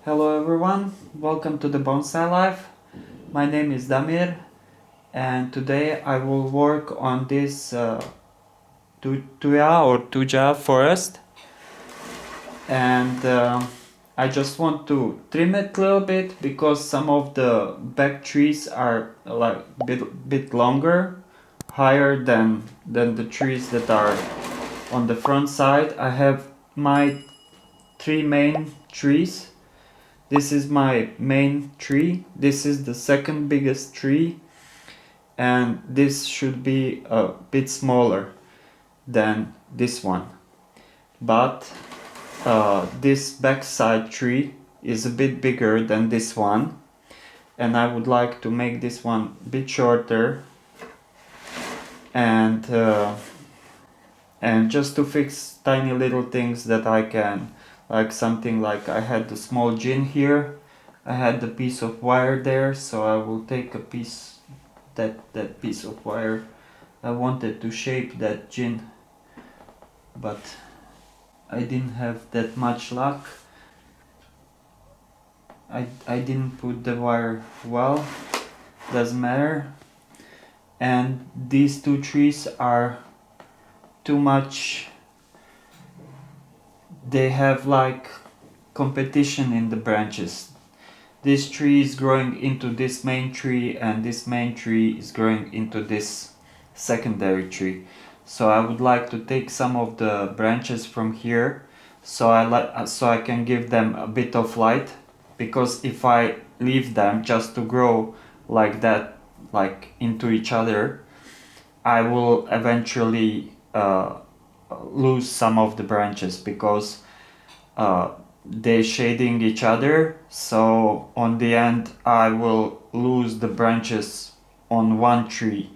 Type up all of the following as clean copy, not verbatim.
Hello everyone, welcome to the Bonsai Life. My name is Damir and today I will work on this Thuya or thuja forest, and I just want to trim it a little bit because some of the back trees are like bit longer, higher than the trees that are on the front side. I have my three main trees. This is my main tree, this is the second biggest tree, and this should be a bit smaller than this one. But this backside tree is a bit bigger than this one, and I would like to make this one a bit shorter, and just to fix tiny little things that I can, like something like I had the small gin here, I had the piece of wire there, so I will take a piece, that piece of wire. I wanted to shape that gin, but I didn't have that much luck. I didn't put the wire well, doesn't matter. And these two trees are too much, they have like competition in the branches. This tree is growing into this main tree, and this main tree is growing into this secondary tree. So I would like to take some of the branches from here, so I can give them a bit of light, because if I leave them just to grow like that, like into each other, I will eventually lose some of the branches, because they shading each other, so on the end I will lose the branches on one tree,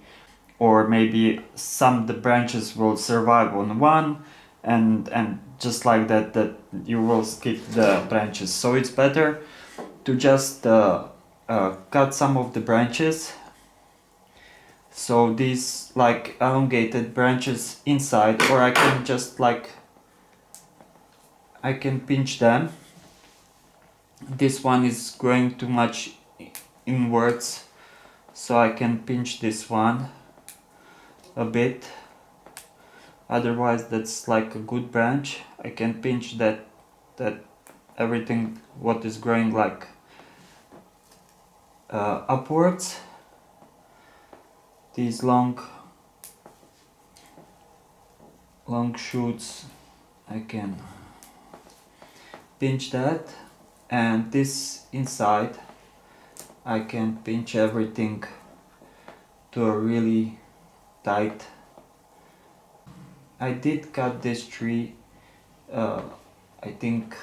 or maybe some the branches will survive on one, and just like that you will skip the branches. So it's better to just cut some of the branches, so these like elongated branches inside, or I can just like I can pinch them. This one is growing too much inwards, so I can pinch this one a bit. Otherwise that's like a good branch. I can pinch that everything what is growing like upwards. These long shoots, I can pinch that, and this inside I can pinch everything to a really tight. I did cut this tree I think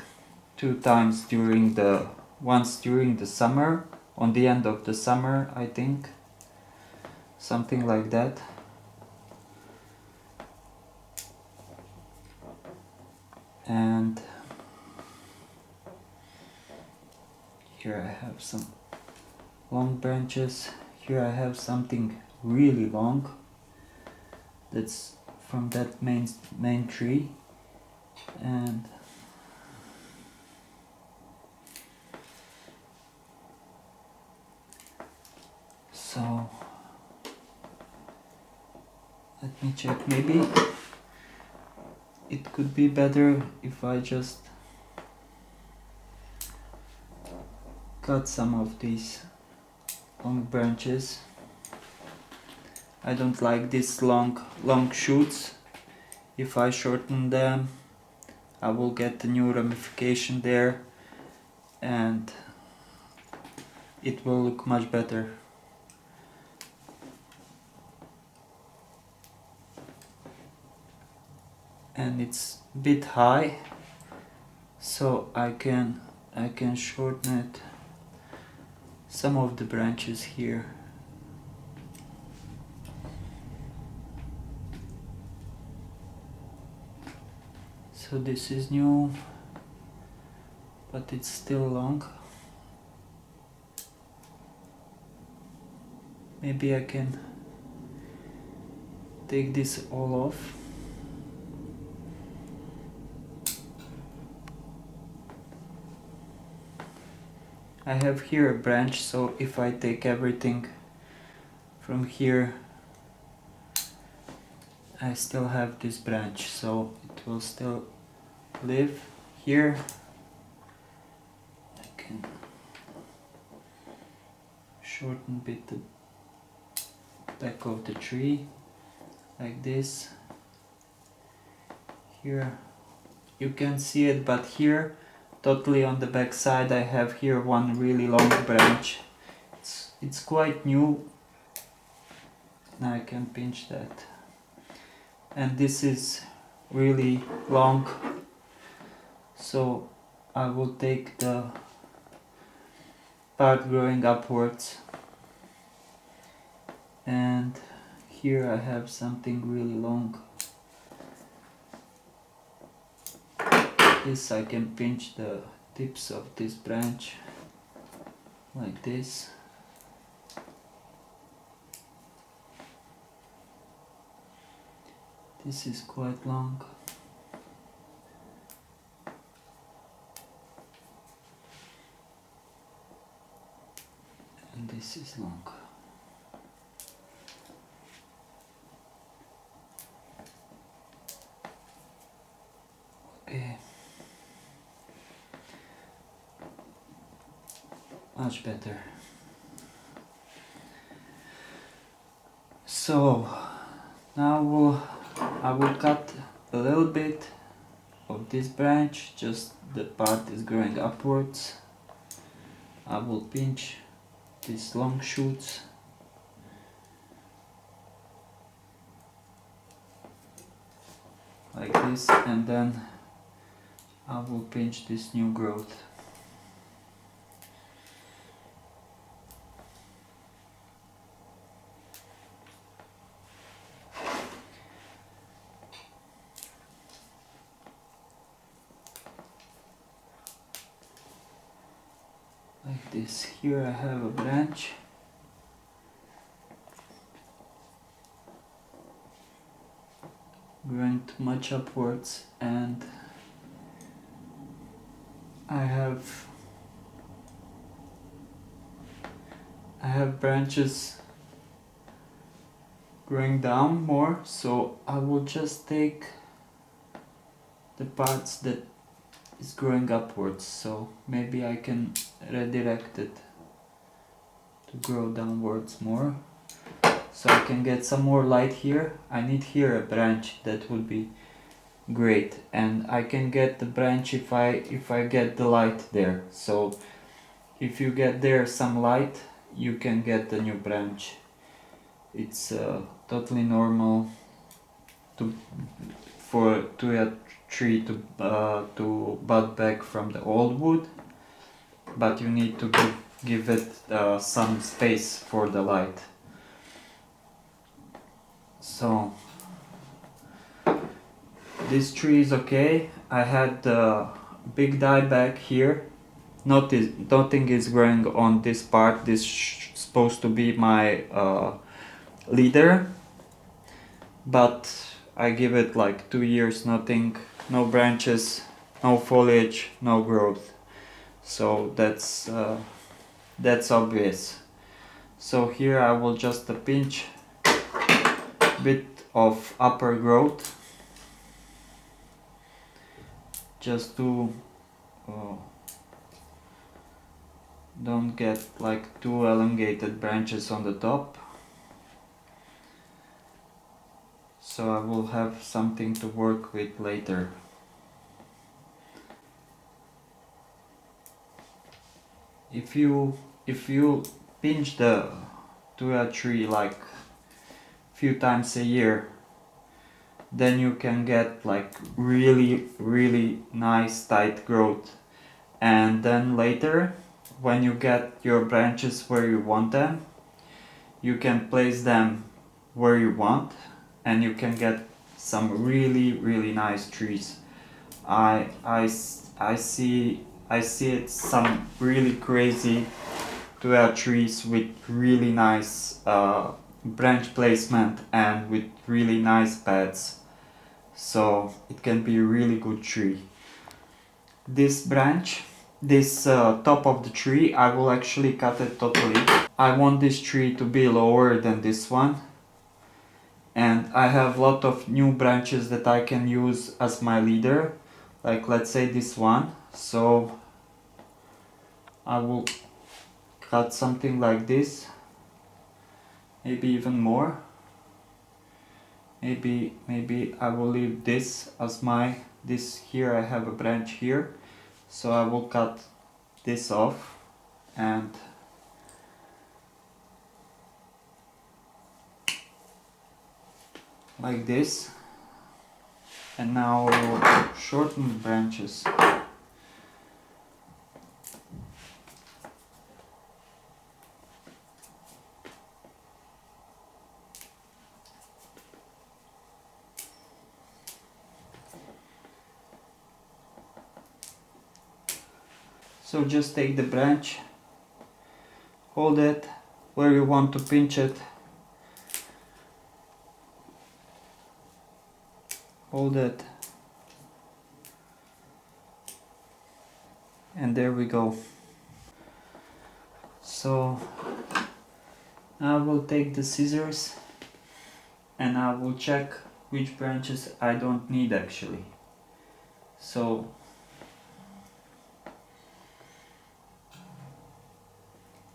2 times once during the summer, on the end of the summer, I think, something like that. And here I have some long branches. Here I have something really long that's from that main tree, and so let me check. Maybe it could be better if I just cut some of these long branches. I don't like these long shoots. If I shorten them, I will get a new ramification there, and it will look much better. And it's a bit high, so I can shorten it, some of the branches here. So this is new, but it's still long. Maybe I can take this all off. I have here a branch, so if I take everything from here, I still have this branch, so it will still live here. I can shorten a bit the back of the tree like this. Here you can see it, but here totally on the back side I have here one really long branch. It's quite new. Now I can pinch that, and this is really long, so I will take the part growing upwards, and here I have something really long. This I can pinch the tips of this branch like this. This is quite long. And this is long. Okay. Much better. So now I will cut a little bit of this branch, just the part is growing upwards. I will pinch these long shoots like this, and then I will pinch this new growth. Like this. Here I have a branch. Growing too much upwards, and I have branches growing down more, so I will just take the parts that is growing upwards, so maybe I can redirect it to grow downwards more, so I can get some more light here. I need here a branch, that would be great, and I can get the branch if I get the light there. So if you get there some light, you can get the new branch. It's totally normal for Thuya tree to bud back from the old wood, but you need to give it some space for the light. So this tree is okay. I had the big dieback here. Nothing is growing on this part. This is supposed to be my leader, but I give it like 2 years, nothing, no branches, no foliage, no growth. So that's obvious. So here I will just pinch a bit of upper growth, just to don't get like too elongated branches on the top. So I will have something to work with later. If you pinch the Thuya tree like few times a year, then you can get like really nice tight growth, and then later when you get your branches where you want them, you can place them where you want, and you can get some really nice trees. I see it, some really crazy Thuya trees with really nice branch placement and with really nice pads, so it can be a really good tree. This branch, this top of the tree, I will actually cut it totally. I want this tree to be lower than this one, and I have a lot of new branches that I can use as my leader, like let's say this one. So I will cut something like this, maybe even more. Maybe I will leave this as my, this here I have a branch here, so I will cut this off and like this, and now I will shorten the branches. So just take the branch, hold it where you want to pinch it, hold it, and there we go. So I will take the scissors and I will check which branches I don't need actually. So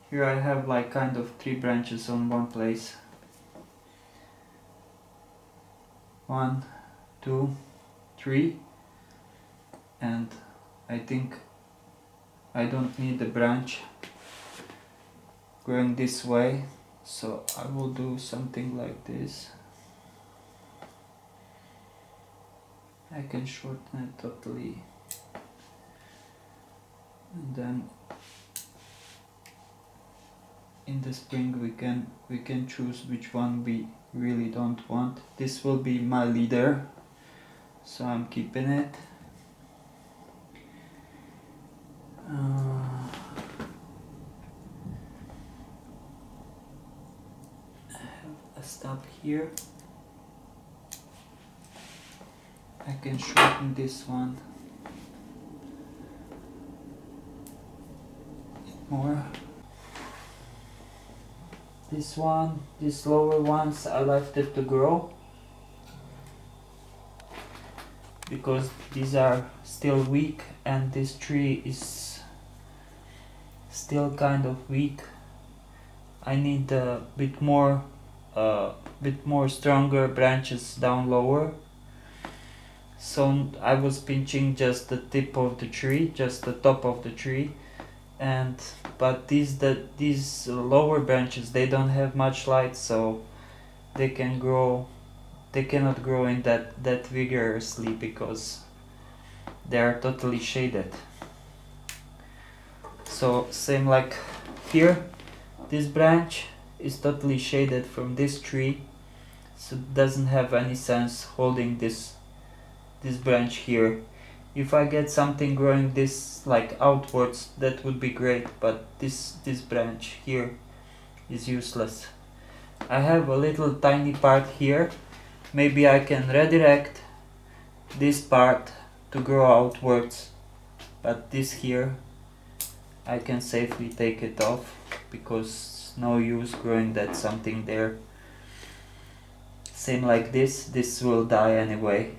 here I have like kind of 3 branches on one place. 1, 2, 3, and I think I don't need the branch going this way, so I will do something like this. I can shorten it totally, and then in the spring we can choose which one we really don't want. This will be my leader, so I'm keeping it. I have a stop here. I can shorten this one more. This one, these lower ones, I left it to grow because these are still weak and this tree is still kind of weak. I need a bit more stronger branches down lower. So I was pinching just the tip of the tree, just the top of the tree, but these lower branches, they don't have much light, so they cannot grow in that vigorously because they are totally shaded. So same like here, this branch is totally shaded from this tree, so it doesn't have any sense holding this branch here. If I get something growing this like outwards, that would be great, but this branch here is useless. I have a little tiny part here. Maybe I can redirect this part to grow outwards, but this here I can safely take it off because no use growing that something there. Same like this will die anyway.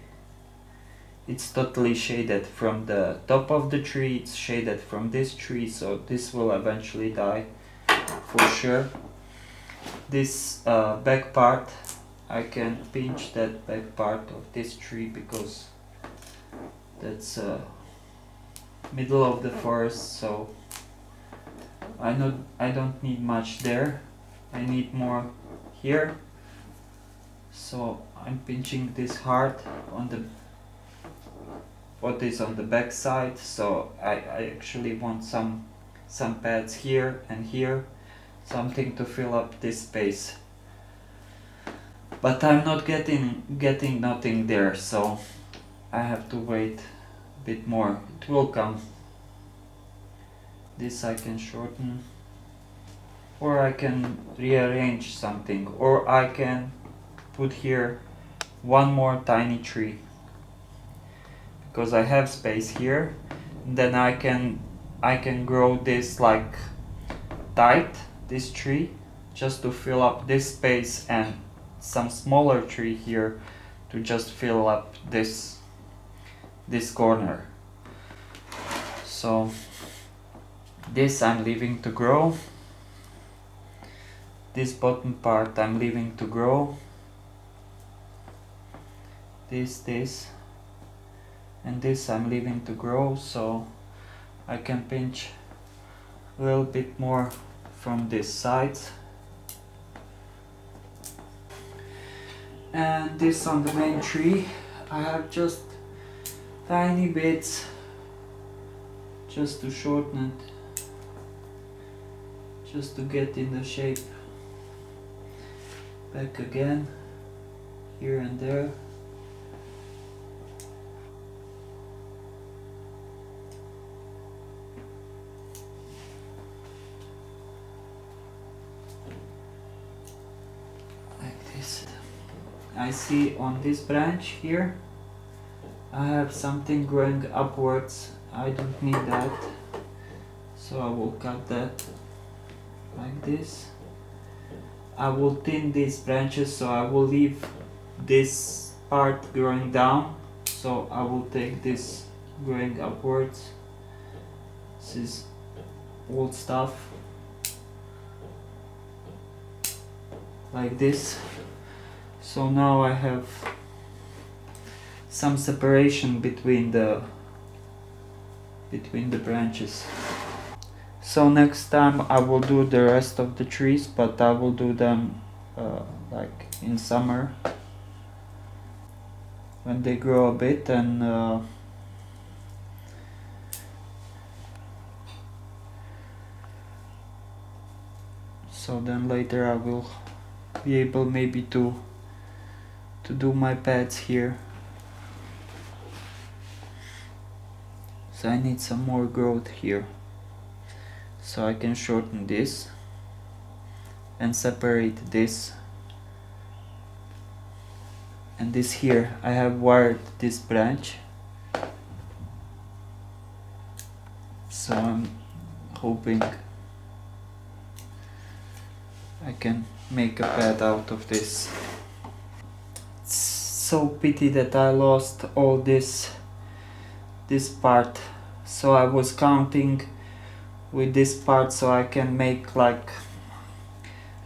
It's totally shaded from the top of the tree, it's shaded from this tree, so this will eventually die for sure. This back part, I can pinch that back part of this tree because that's middle of the forest, so I don't need much there. I need more here, so I'm pinching this hard on the what is on the back side, so I actually want some pads here and here, something to fill up this space, but I'm not getting nothing there, so I have to wait a bit more. It will come. This I can shorten, or I can rearrange something, or I can put here one more tiny tree because I have space here. Then I can I can grow this like tight, this tree, just to fill up this space, and some smaller tree here to just fill up this corner. So this I'm leaving to grow. This bottom part I'm leaving to grow. This, and this I'm leaving to grow, so I can pinch a little bit more from this side. And this on the main tree, I have just tiny bits just to shorten it, just to get in the shape. Back again, here and there. Like this. I see on this branch here, I have something growing upwards. I don't need that, so I will cut that like this. I will thin these branches, so I will leave this part growing down, so I will take this growing upwards. This is old stuff, like this. So now I have some separation between the branches. So next time I will do the rest of the trees, but I will do them like in summer when they grow a bit, and so then later I will be able maybe to do my pads here. So I need some more growth here, so I can shorten this and separate this. And this here, I have wired this branch, so I'm hoping I can make a pad out of this. It's so pity that I lost all this part, so I was counting with this part so I can make like,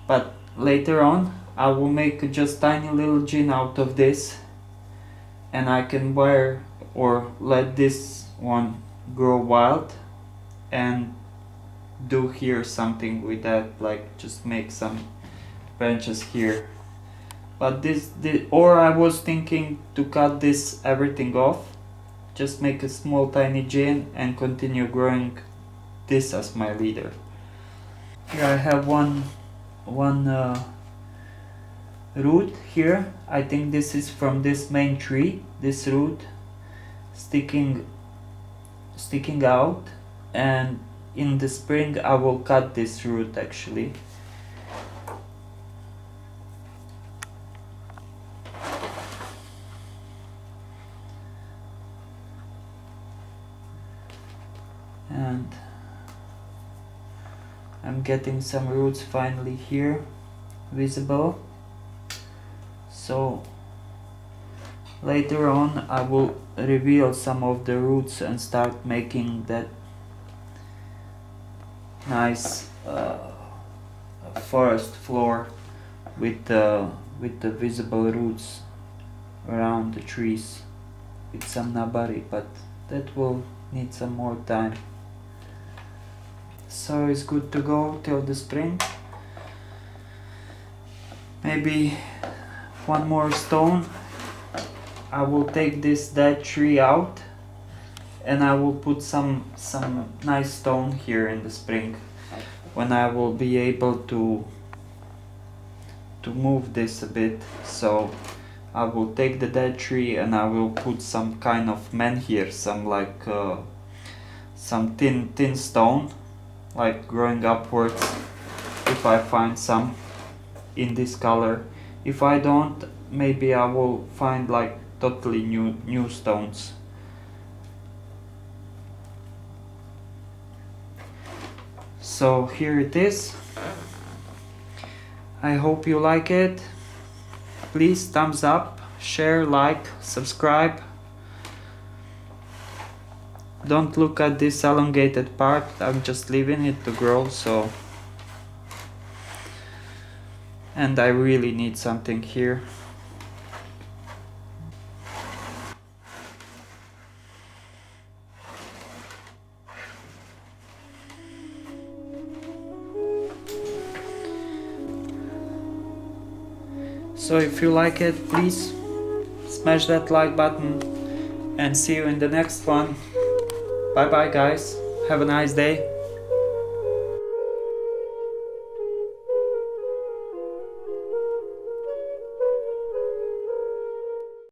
but later on I will make just tiny little gin out of this, and I can wire or let this one grow wild and do here something with that, like just make some branches here. But this or I was thinking to cut this everything off, just make a small tiny gin and continue growing this as my leader. Here I have one root here. I think this is from this main tree, this root sticking out, and in the spring I will cut this root actually. And I'm getting some roots finally here visible, so later on I will reveal some of the roots and start making that nice forest floor with the visible roots around the trees with some nabari, but that will need some more time. So it's good to go till the spring. Maybe one more stone. I will take this dead tree out and I will put some nice stone here in the spring, when I will be able to move this a bit. So I will take the dead tree and I will put some kind of menhir, some like some thin stone, like growing upwards, if I find some in this color. If I don't, maybe I will find like totally new stones. So here it is. I hope you like it. Please thumbs up, share, like, subscribe. Don't look at this elongated part, I'm just leaving it to grow, so. And I really need something here. So if you like it, please smash that like button and see you in the next one. Bye bye guys, have a nice day.